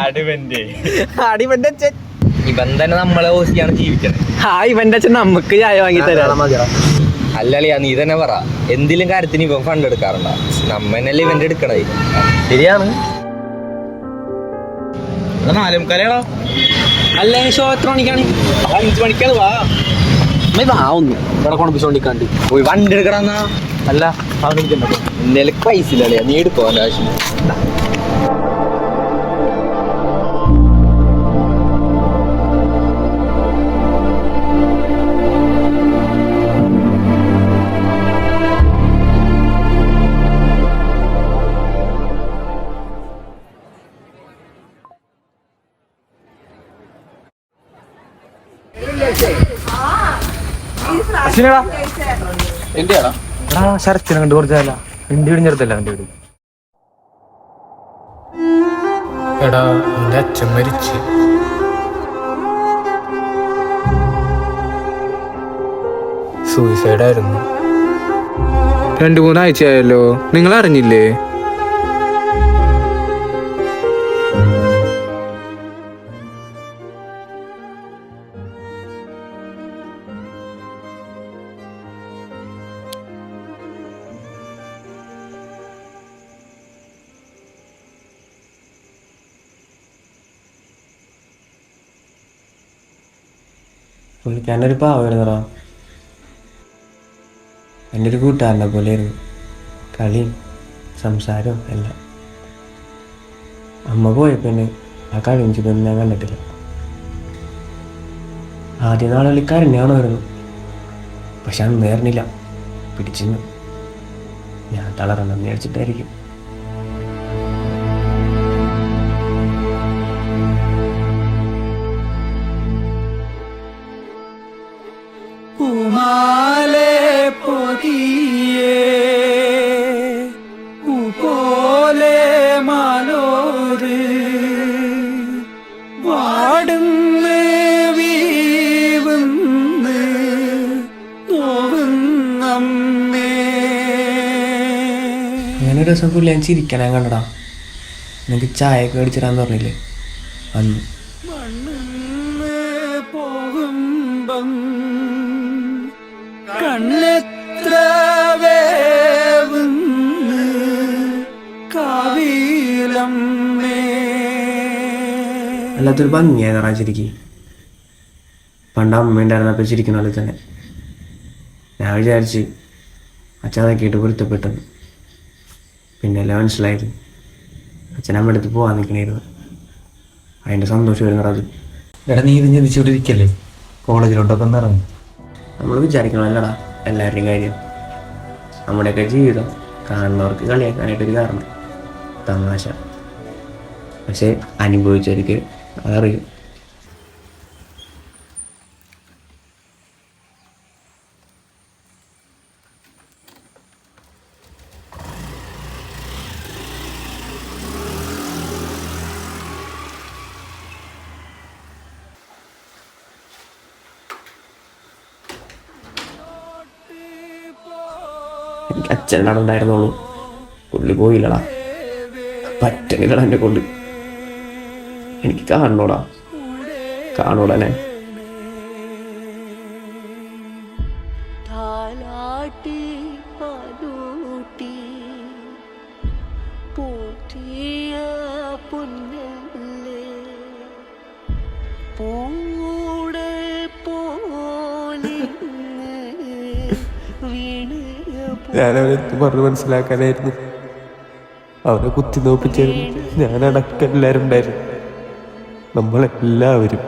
അടിവന്റെ അച്ഛൻ ഇവൻ തന്നെ നമ്മളെ ഓസിയാണ് ജീവിക്കണേ. ഇവന്റെ അച്ഛൻ നമുക്ക് ചായ വാങ്ങി തരാം. അല്ലളിയാ, നീ തന്നെ പറ, എന്തെങ്കിലും കാര്യത്തിന് ഇവൻ ഫണ്ട് എടുക്കാറുണ്ടോ? നമ്മനല്ലേ ഇവന്റെ എടുക്കണേ. ശരിയാണ്. നാലേമുക്കാലാണോ? അല്ല ഷോ എത്ര മണിക്കാണ്? 5 മണിക്കാണ്. വാ ഒന്ന് ഇവിടെ കൊണ്ടിപ്പിച്ചോണ്ടിക്കാണ്ട് പോയി വണ്ടി എടുക്കണമെന്നാ. അല്ല അവനിക്കുണ്ടോ എന്തേലും പൈസ ഇല്ലളിയാ, നീ എടുക്കോ ആവശ്യം. ശരത്തിനെ കണ്ടു കുറച്ചല്ല എന്റെ വീട് ചെറുതല്ല. എന്റെ വീട് എടാ, എന്റെ അച്ഛൻ മരിച്ച്. സൂയിസൈഡായിരുന്നു. 2-3 ആഴ്ചയായല്ലോ. നിങ്ങൾ അറിഞ്ഞില്ലേ? പുള്ളിക്കാരനൊരു പാവമായിരുന്നടാ. എൻ്റെ ഒരു കൂട്ടുകാരനെ പോലെയായിരുന്നു. കളിയും സംസാരവും എല്ലാം. അമ്മ പോയപ്പോൾ ആ കളിയും ചെയ്തൊന്നും ഞാൻ കണ്ടിട്ടില്ല. ആദ്യ നാളുകളിക്കാരനെയാണോയിരുന്നു, പക്ഷെ അന്ന് നേർന്നില്ല. പിടിച്ചിരുന്നു. ഞാൻ തളരണം നേടിച്ചിട്ടായിരിക്കും. അങ്ങനെ ഒരു ദിവസം പുള്ളി ഞാൻ ചിരിക്കണം കണ്ടടാ. എനിക്ക് ചായയൊക്കെ മേടിച്ചിടാന്ന് പറഞ്ഞില്ലേ അന്ന്. അല്ലാത്തൊരു ഭംഗിയായതാ ചിരിക്ക്. പണ്ട് അമ്മ ഉണ്ടായിരുന്നപ്പോൾ ചിരിക്കുന്ന പോലെ തന്നെ. ഞാൻ വിചാരിച്ച് അച്ഛനൊക്കെയിട്ട് പൊരുത്തപ്പെട്ടെന്ന്. പിന്നെ എല്ലാം മനസ്സിലായത് അച്ഛനമ്മ അടുത്ത് പോകാൻ നിൽക്കണായിരുന്നു. അതിൻ്റെ സന്തോഷമായിരുന്നു അത്. എടാ, നീ ഇത് ചിന്തിച്ചുകൊണ്ടിരിക്കല്ലേ? കോളേജിലോട്ടൊക്കെ ഒന്ന് ഇറങ്ങി. നമ്മൾ വിചാരിക്കണമല്ലടാ എല്ലാവരുടെയും കാര്യം. നമ്മുടെയൊക്കെ ജീവിതം കാണുന്നവർക്ക് കളിയാക്കാനായിട്ടൊരു കാരണം, തമാശ. പക്ഷെ അനുഭവിച്ചവർക്ക് അതറിയും. എനിക്ക് അച്ഛനാണ് ഉണ്ടായിരുന്നുള്ളൂ. പുള്ളി പോയില്ലടാ. പറ്റണില്ലടാ എന്നെ കൊണ്ട്. എനിക്ക് കാണൂടനെ. ഞാനവനെ പറഞ്ഞ് മനസ്സിലാക്കാനായിരുന്നു. അവനെ കുത്തി നോപ്പിച്ചായിരുന്നു. ഞാനടക്കം എല്ലാവരും ഉണ്ടായിരുന്നു. നമ്മളെല്ലാവരും.